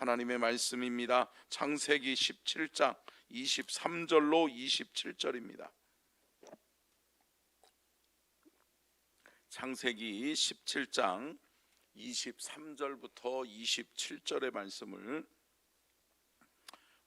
하나님의 말씀입니다. 창세기 17장 23절로 27절입니다. 창세기 17장 23절부터 27절의 말씀을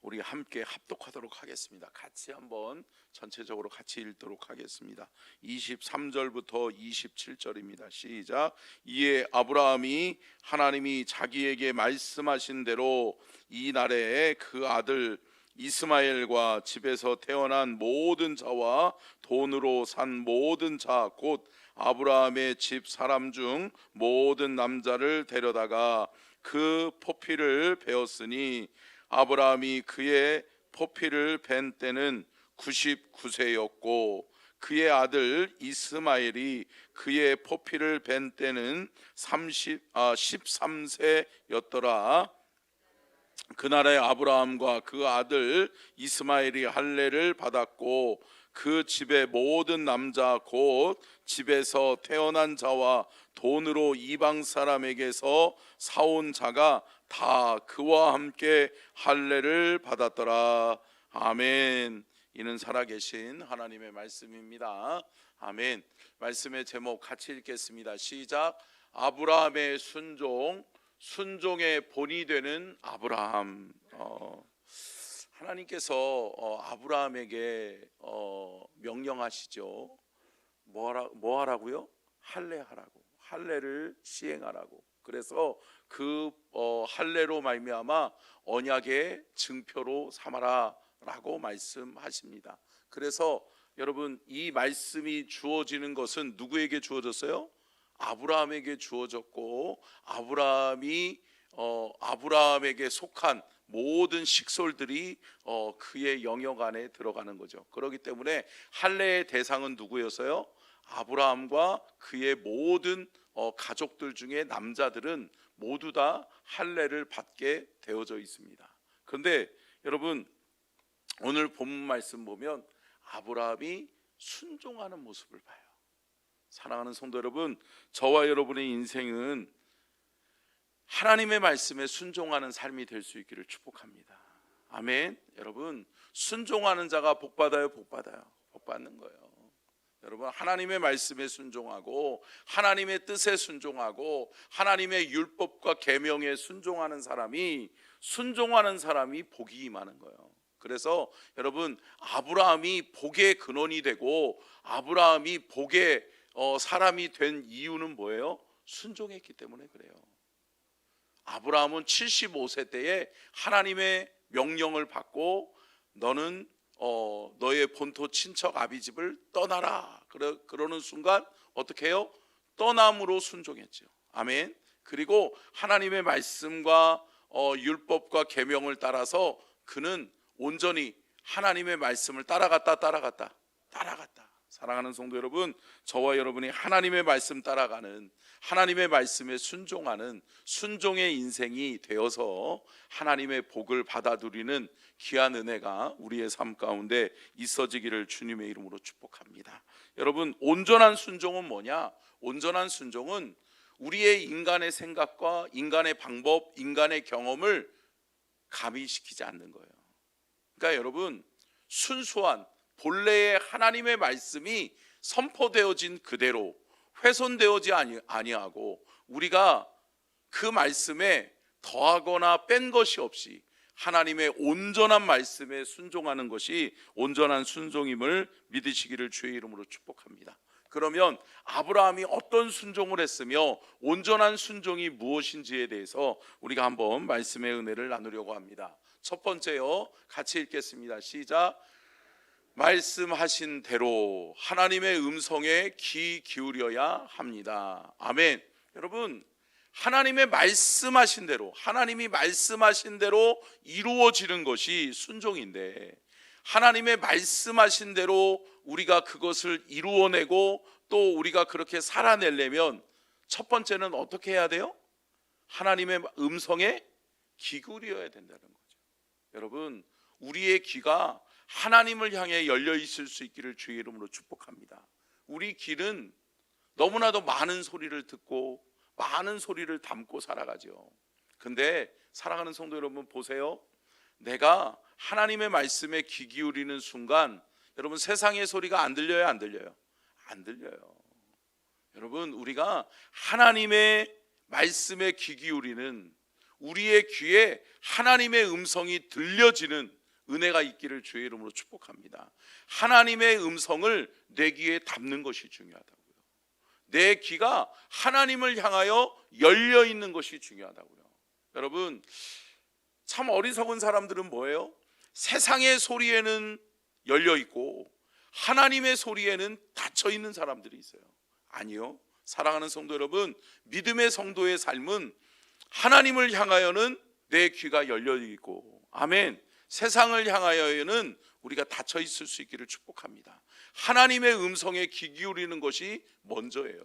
우리 함께 합독하도록 하겠습니다. 같이 한번 전체적으로 같이 읽도록 하겠습니다. 23절부터 27절입니다. 시작. 이에 아브라함이 하나님이 자기에게 말씀하신 대로 이 날에 그 아들 이스마엘과 집에서 태어난 모든 자와 돈으로 산 모든 자 곧 아브라함의 집 사람 중 모든 남자를 데려다가 그 포피를 베었으니 아브라함이 그의 포피를 벤 때는 99세였고 그의 아들 이스마엘이 그의 포피를 벤 때는 13세였더라. 그날에 아브라함과 그 아들 이스마엘이 할례를 받았고 그 집의 모든 남자 곧 집에서 태어난 자와 돈으로 이방 사람에게서 사온 자가 다 그와 함께 할례를 받았더라. 아멘. 이는 살아계신 하나님의 말씀입니다. 아멘. 말씀의 제목 같이 읽겠습니다. 시작. 아브라함의 순종, 순종의 본이 되는 아브라함. 하나님께서 아브라함에게 명령하시죠. 뭐 하라고요? 할례하라고, 할례를 시행하라고. 그래서 그 할례로 말미암아 언약의 증표로 삼아라라고 말씀하십니다. 그래서 여러분, 이 말씀이 주어지는 것은 누구에게 주어졌어요? 아브라함에게 주어졌고, 아브라함에게 속한 모든 식솔들이 그의 영역 안에 들어가는 거죠. 그렇기 때문에 할례의 대상은 누구였어요? 아브라함과 그의 모든 가족들 중에 남자들은 모두 다 할례를 받게 되어져 있습니다. 그런데 여러분, 오늘 본문 말씀 보면 아브라함이 순종하는 모습을 봐요. 사랑하는 성도 여러분, 저와 여러분의 인생은 하나님의 말씀에 순종하는 삶이 될 수 있기를 축복합니다. 아멘. 여러분, 순종하는 자가 복받아요, 복받아요? 복받는 거예요. 여러분, 하나님의 말씀에 순종하고 하나님의 뜻에 순종하고 하나님의 율법과 계명에 순종하는 사람이 복이 임하는 거예요. 그래서 여러분, 아브라함이 복의 근원이 되고 아브라함이 복의 사람이 된 이유는 뭐예요? 순종했기 때문에 그래요. 아브라함은 75세 때에 하나님의 명령을 받고 너는 너의 본토 친척 아비집을 떠나라. 그러는 순간 어떻게 해요? 떠남으로 순종했죠. 아멘. 그리고 하나님의 말씀과 율법과 계명을 따라서 그는 온전히 하나님의 말씀을 따라갔다. 사랑하는 성도 여러분, 저와 여러분이 하나님의 말씀 따라가는, 하나님의 말씀에 순종하는 순종의 인생이 되어서 하나님의 복을 받아 누리는 귀한 은혜가 우리의 삶 가운데 있어지기를 주님의 이름으로 축복합니다. 여러분, 온전한 순종은 뭐냐? 온전한 순종은 우리의 인간의 생각과 인간의 방법, 인간의 경험을 가미시키지 않는 거예요. 그러니까 여러분, 순수한 본래의 하나님의 말씀이 선포되어진 그대로 훼손되어지 아니하고 우리가 그 말씀에 더하거나 뺀 것이 없이 하나님의 온전한 말씀에 순종하는 것이 온전한 순종임을 믿으시기를 주의 이름으로 축복합니다. 그러면 아브라함이 어떤 순종을 했으며 온전한 순종이 무엇인지에 대해서 우리가 한번 말씀의 은혜를 나누려고 합니다. 첫 번째요, 같이 읽겠습니다. 시작. 말씀하신 대로 하나님의 음성에 귀 기울여야 합니다. 아멘. 여러분, 하나님의 말씀하신 대로, 하나님이 말씀하신 대로 이루어지는 것이 순종인데, 하나님의 말씀하신 대로 우리가 그것을 이루어내고 또 우리가 그렇게 살아내려면 첫 번째는 어떻게 해야 돼요? 하나님의 음성에 귀 기울여야 된다는 거죠. 여러분, 우리의 귀가 하나님을 향해 열려 있을 수 있기를 주의 이름으로 축복합니다. 우리 귀는 너무나도 많은 소리를 듣고 많은 소리를 담고 살아가죠. 근데 사랑하는 성도 여러분, 보세요. 내가 하나님의 말씀에 귀 기울이는 순간 여러분, 세상의 소리가 안 들려요, 안 들려요? 안 들려요. 여러분, 우리가 하나님의 말씀에 귀 기울이는, 우리의 귀에 하나님의 음성이 들려지는 은혜가 있기를 주의 이름으로 축복합니다. 하나님의 음성을 내 귀에 담는 것이 중요하다고요. 내 귀가 하나님을 향하여 열려 있는 것이 중요하다고요. 여러분, 참 어리석은 사람들은 뭐예요? 세상의 소리에는 열려 있고 하나님의 소리에는 닫혀 있는 사람들이 있어요. 아니요, 사랑하는 성도 여러분, 믿음의 성도의 삶은 하나님을 향하여는 내 귀가 열려 있고, 아멘, 세상을 향하여는 우리가 닫혀 있을 수 있기를 축복합니다. 하나님의 음성에 귀 기울이는 것이 먼저예요.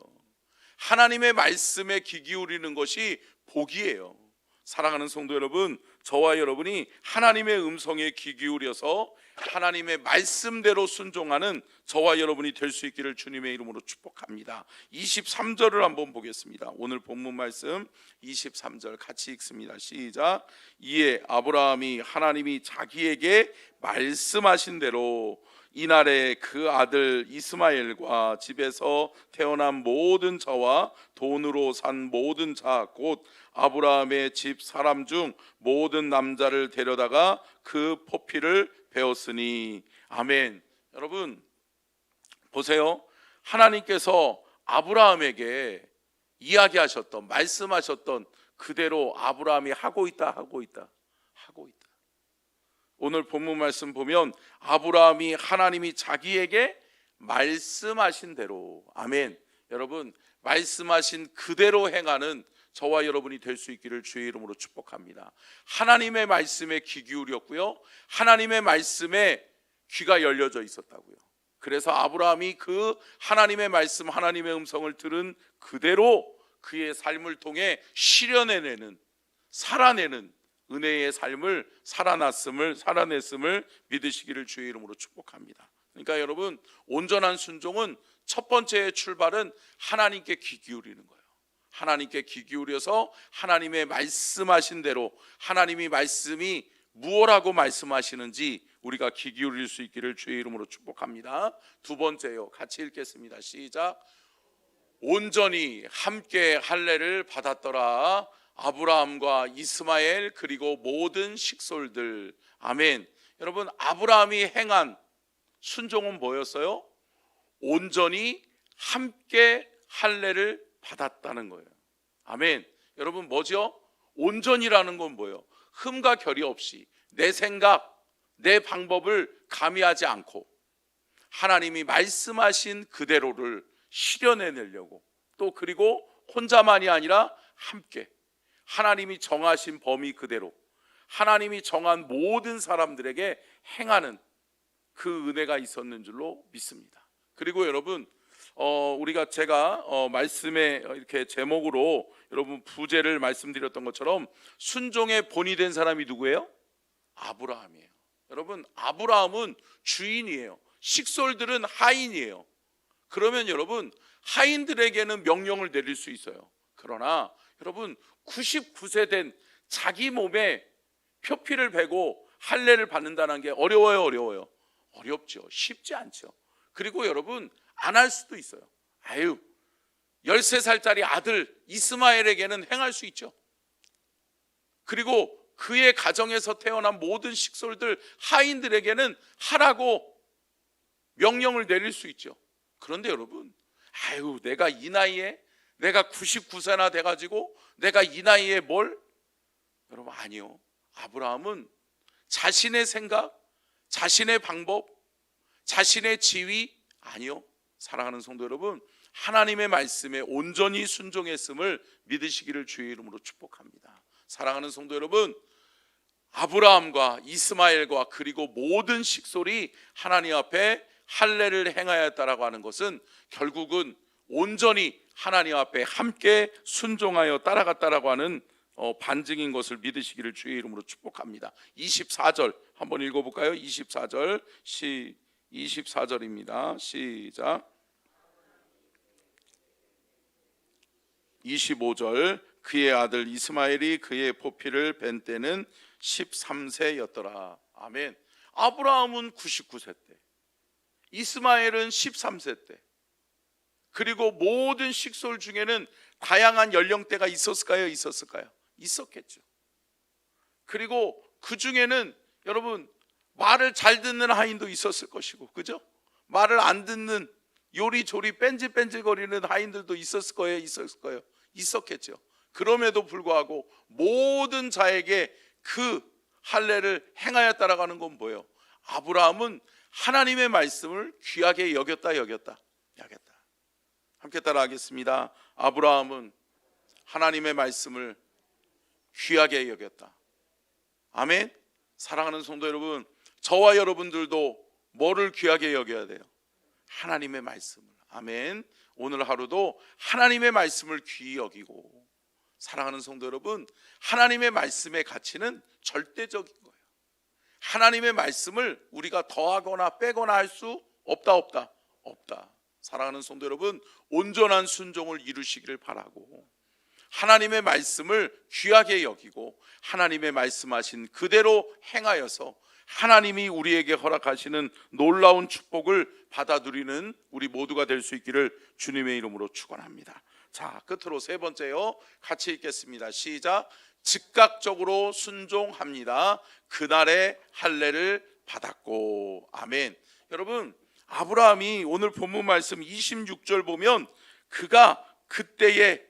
하나님의 말씀에 귀 기울이는 것이 복이에요. 사랑하는 성도 여러분, 저와 여러분이 하나님의 음성에 귀 기울여서 하나님의 말씀대로 순종하는 저와 여러분이 될 수 있기를 주님의 이름으로 축복합니다. 23절을 한번 보겠습니다. 오늘 본문 말씀 23절 같이 읽습니다. 시작. 이에 아브라함이 하나님이 자기에게 말씀하신 대로 이날에 그 아들 이스마엘과 집에서 태어난 모든 자와 돈으로 산 모든 자, 곧 아브라함의 집 사람 중 모든 남자를 데려다가 그 포피를 베었으니. 아멘. 여러분 보세요. 하나님께서 아브라함에게 이야기하셨던, 말씀하셨던 그대로 아브라함이 하고 있다. 오늘 본문 말씀 보면 아브라함이 하나님이 자기에게 말씀하신 대로, 아멘, 여러분 말씀하신 그대로 행하는 저와 여러분이 될 수 있기를 주의 이름으로 축복합니다. 하나님의 말씀에 귀 기울였고요, 하나님의 말씀에 귀가 열려져 있었다고요. 그래서 아브라함이 그 하나님의 말씀, 하나님의 음성을 들은 그대로 그의 삶을 통해 실현해내는, 살아내는 은혜의 삶을 살아냈음을 믿으시기를 주의 이름으로 축복합니다. 그러니까 여러분, 온전한 순종은 첫 번째 출발은 하나님께 귀 기울이는 거예요. 하나님께 귀 기울여서 하나님의 말씀하신 대로, 하나님이 말씀이 무엇라고 말씀하시는지 우리가 귀 기울일 수 있기를 주의 이름으로 축복합니다. 두 번째요, 같이 읽겠습니다. 시작. 온전히 함께 할례를 받았더라. 아브라함과 이스마엘 그리고 모든 식솔들. 아멘. 여러분, 아브라함이 행한 순종은 뭐였어요? 온전히 함께 할례를 받았다는 거예요. 아멘. 여러분, 뭐죠? 온전이라는 건 뭐예요? 흠과 결이 없이 내 생각, 내 방법을 가미하지 않고 하나님이 말씀하신 그대로를 실현해내려고, 또 그리고 혼자만이 아니라 함께 하나님이 정하신 범위 그대로 하나님이 정한 모든 사람들에게 행하는 그 은혜가 있었는 줄로 믿습니다. 그리고 여러분, 제가 말씀에 이렇게 제목으로 여러분 부제를 말씀드렸던 것처럼 순종의 본이 된 사람이 누구예요? 아브라함이에요. 여러분, 아브라함은 주인이에요. 식솔들은 하인이에요. 그러면 여러분, 하인들에게는 명령을 내릴 수 있어요. 그러나 여러분, 99세 된 자기 몸에 표피를 베고 할례를 받는다는 게 어려워요? 어렵죠. 쉽지 않죠. 그리고 여러분, 안 할 수도 있어요. 13살짜리 아들 이스마엘에게는 행할 수 있죠. 그리고 그의 가정에서 태어난 모든 식솔들, 하인들에게는 하라고 명령을 내릴 수 있죠. 그런데 여러분, 내가 이 나이에, 내가 99세나 돼가지고 내가 이 나이에 뭘? 여러분, 아니요. 아브라함은 자신의 생각, 자신의 방법, 자신의 지위, 아니요. 사랑하는 성도 여러분, 하나님의 말씀에 온전히 순종했음을 믿으시기를 주의 이름으로 축복합니다. 사랑하는 성도 여러분, 아브라함과 이스마엘과 그리고 모든 식솔이 하나님 앞에 할례를 행하였다라고 하는 것은 결국은 온전히 하나님 앞에 함께 순종하여 따라갔다라고 하는 반증인 것을 믿으시기를 주의 이름으로 축복합니다. 24절 한번 읽어볼까요? 24절입니다. 시작. 25절. 그의 아들 이스마엘이 그의 포피를 뵌 때는 13세였더라. 아멘. 아브라함은 99세 때, 이스마엘은 13세 때, 그리고 모든 식솔 중에는 다양한 연령대가 있었을까요? 있었겠죠. 그리고 그 중에는 여러분 말을 잘 듣는 하인도 있었을 것이고, 그죠? 말을 안 듣는 요리조리 뺀질뺀질거리는 하인들도 있었을 거예요. 있었겠죠. 그럼에도 불구하고 모든 자에게 그 할례를 행하였다라고 건 뭐예요? 아브라함은 하나님의 말씀을 귀하게 여겼다. 함께 따라하겠습니다. 아브라함은 하나님의 말씀을 귀하게 여겼다. 아멘. 사랑하는 성도 여러분, 저와 여러분들도 뭐를 귀하게 여겨야 돼요? 하나님의 말씀을. 아멘. 오늘 하루도 하나님의 말씀을 귀히 여기고, 사랑하는 성도 여러분, 하나님의 말씀의 가치는 절대적인 거예요. 하나님의 말씀을 우리가 더하거나 빼거나 할 수 없다. 사랑하는 성도 여러분, 온전한 순종을 이루시기를 바라고, 하나님의 말씀을 귀하게 여기고 하나님의 말씀하신 그대로 행하여서 하나님이 우리에게 허락하시는 놀라운 축복을 받아 누리는 우리 모두가 될 수 있기를 주님의 이름으로 축원합니다. 자, 끝으로 세 번째요, 같이 읽겠습니다. 시작. 즉각적으로 순종합니다. 그날의 할례를 받았고. 아멘. 여러분, 아브라함이 오늘 본문 말씀 26절 보면 그가 그때에,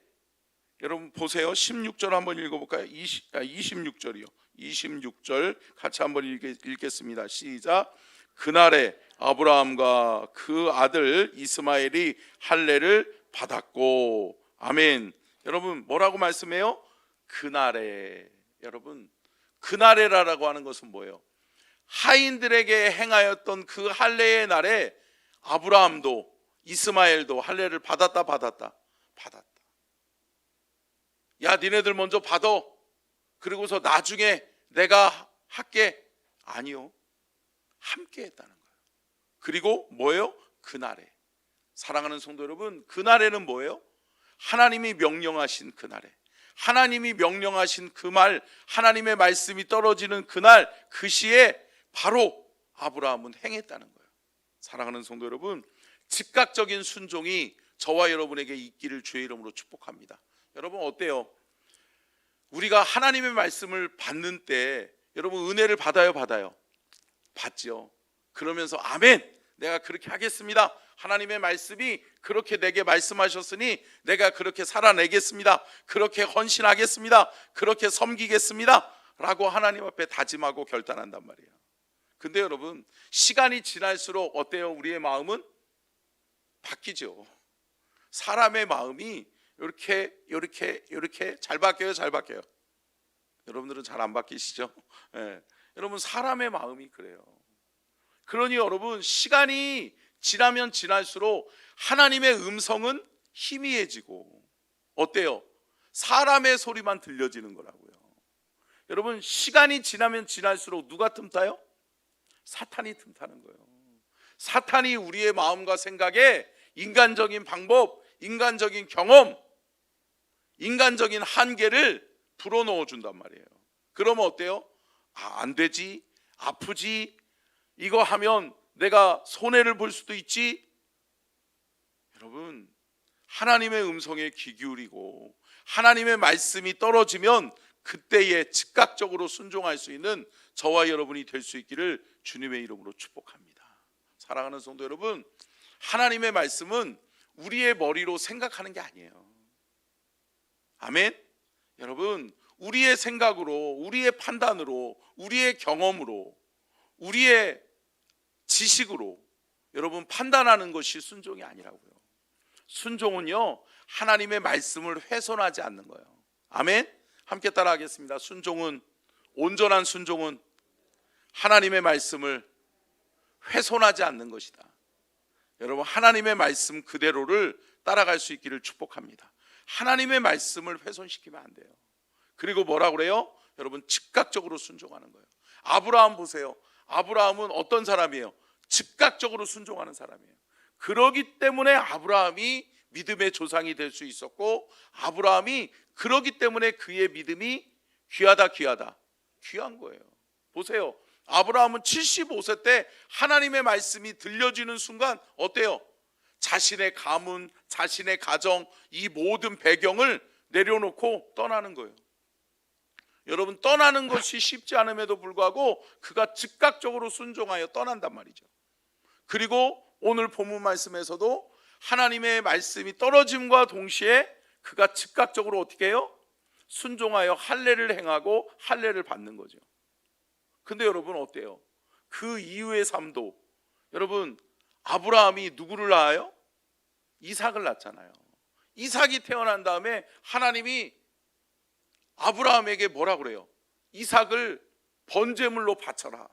여러분 보세요. 16절 한번 읽어볼까요? 26절이요. 26절 같이 한번 읽겠습니다. 시작. 그날에 아브라함과 그 아들 이스마엘이 할례를 받았고. 아멘. 여러분 뭐라고 말씀해요? 그날에. 여러분 그날에라고 하는 것은 뭐예요? 하인들에게 행하였던 그 할례의 날에 아브라함도 이스마엘도 할례를 받았다. 야, 니네들 먼저 받아. 그리고서 나중에 내가 할게. 아니요. 함께 했다는 거예요. 그리고 뭐예요? 그날에. 사랑하는 성도 여러분, 그날에는 뭐예요? 하나님이 명령하신 그날에, 하나님이 명령하신 그 말, 하나님의 말씀이 떨어지는 그날, 그 시에 바로 아브라함은 행했다는 거예요. 사랑하는 성도 여러분, 즉각적인 순종이 저와 여러분에게 있기를 주의 이름으로 축복합니다. 여러분 어때요? 우리가 하나님의 말씀을 받는 때 여러분 은혜를 받아요? 받죠. 그러면서 아멘, 내가 그렇게 하겠습니다. 하나님의 말씀이 그렇게 내게 말씀하셨으니 내가 그렇게 살아내겠습니다. 그렇게 헌신하겠습니다. 그렇게 섬기겠습니다 라고 하나님 앞에 다짐하고 결단한단 말이에요. 근데 여러분 시간이 지날수록 어때요? 우리의 마음은 바뀌죠. 사람의 마음이 이렇게 잘 바뀌어요. 여러분들은 잘 안 바뀌시죠? 네. 여러분 사람의 마음이 그래요. 그러니 여러분 시간이 지나면 지날수록 하나님의 음성은 희미해지고 어때요? 사람의 소리만 들려지는 거라고요. 여러분 시간이 지나면 지날수록 누가 틈타요? 사탄이 틈타는 거예요. 사탄이 우리의 마음과 생각에 인간적인 방법, 인간적인 경험, 인간적인 한계를 불어넣어 준단 말이에요. 그러면 어때요? 안 되지, 아프지, 이거 하면 내가 손해를 볼 수도 있지. 여러분 하나님의 음성에 귀 기울이고 하나님의 말씀이 떨어지면 그때에 즉각적으로 순종할 수 있는 저와 여러분이 될 수 있기를 주님의 이름으로 축복합니다. 사랑하는 성도 여러분, 하나님의 말씀은 우리의 머리로 생각하는 게 아니에요. 아멘. 여러분 우리의 생각으로, 우리의 판단으로, 우리의 경험으로, 우리의 지식으로 여러분 판단하는 것이 순종이 아니라고요. 순종은요 하나님의 말씀을 훼손하지 않는 거예요. 아멘. 함께 따라하겠습니다. 순종은, 온전한 순종은 하나님의 말씀을 훼손하지 않는 것이다. 여러분 하나님의 말씀 그대로를 따라갈 수 있기를 축복합니다. 하나님의 말씀을 훼손시키면 안 돼요. 그리고 뭐라 그래요? 여러분 즉각적으로 순종하는 거예요. 아브라함 보세요. 아브라함은 어떤 사람이에요? 즉각적으로 순종하는 사람이에요. 그러기 때문에 아브라함이 믿음의 조상이 될 수 있었고, 아브라함이 그러기 때문에 그의 믿음이 귀하다, 귀한 거예요. 보세요. 아브라함은 75세 때 하나님의 말씀이 들려지는 순간 어때요? 자신의 가문, 자신의 가정, 이 모든 배경을 내려놓고 떠나는 거예요. 여러분, 떠나는 것이 쉽지 않음에도 불구하고 그가 즉각적으로 순종하여 떠난단 말이죠. 그리고 오늘 본문 말씀에서도 하나님의 말씀이 떨어짐과 동시에 그가 즉각적으로 어떻게 해요? 순종하여 할례를 행하고 할례를 받는 거죠. 근데 여러분 어때요? 그 이후의 삶도, 여러분, 아브라함이 누구를 낳아요? 이삭을 낳잖아요. 이삭이 태어난 다음에 하나님이 아브라함에게 뭐라 그래요? 이삭을 번제물로 바쳐라.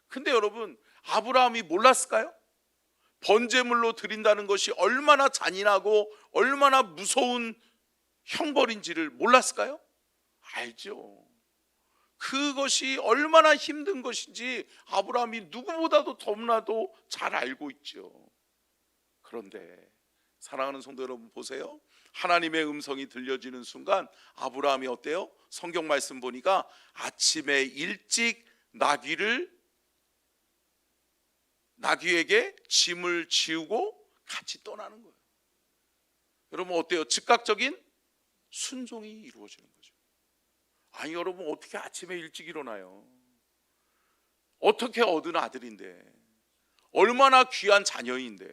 근데 여러분, 아브라함이 몰랐을까요? 번제물로 드린다는 것이 얼마나 잔인하고 얼마나 무서운 형벌인지를 몰랐을까요? 알죠. 그것이 얼마나 힘든 것인지 아브라함이 누구보다도 너무나도 잘 알고 있죠. 그런데 사랑하는 성도 여러분, 보세요. 하나님의 음성이 들려지는 순간 아브라함이 어때요? 성경 말씀 보니까 아침에 일찍 나귀에게 짐을 지우고 같이 떠나는 거예요. 여러분 어때요? 즉각적인 순종이 이루어지는 거죠. 아니 여러분, 어떻게 아침에 일찍 일어나요? 어떻게 얻은 아들인데, 얼마나 귀한 자녀인데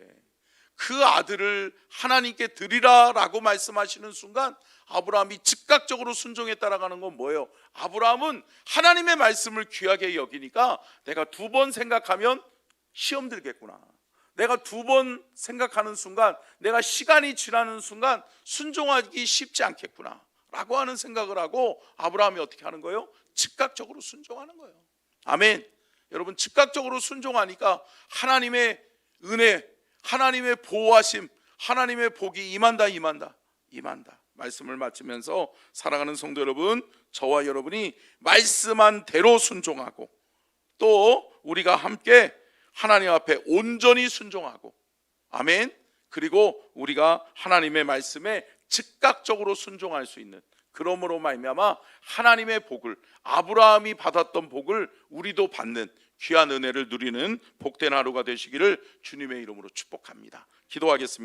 그 아들을 하나님께 드리라 라고 말씀하시는 순간 아브라함이 즉각적으로 순종에 따라가는 건 뭐예요? 아브라함은 하나님의 말씀을 귀하게 여기니까 내가 두 번 생각하면 시험 들겠구나, 내가 두 번 생각하는 순간, 내가 시간이 지나는 순간 순종하기 쉽지 않겠구나 라고 하는 생각을 하고 아브라함이 어떻게 하는 거예요? 즉각적으로 순종하는 거예요. 아멘. 여러분, 즉각적으로 순종하니까 하나님의 은혜, 하나님의 보호하심, 하나님의 복이 임한다 말씀을 마치면서 사랑하는 성도 여러분, 저와 여러분이 말씀한 대로 순종하고 또 우리가 함께 하나님 앞에 온전히 순종하고, 아멘, 그리고 우리가 하나님의 말씀에 즉각적으로 순종할 수 있는, 그러므로 말미암아 하나님의 복을, 아브라함이 받았던 복을 우리도 받는 귀한 은혜를 누리는 복된 하루가 되시기를 주님의 이름으로 축복합니다. 기도하겠습니다.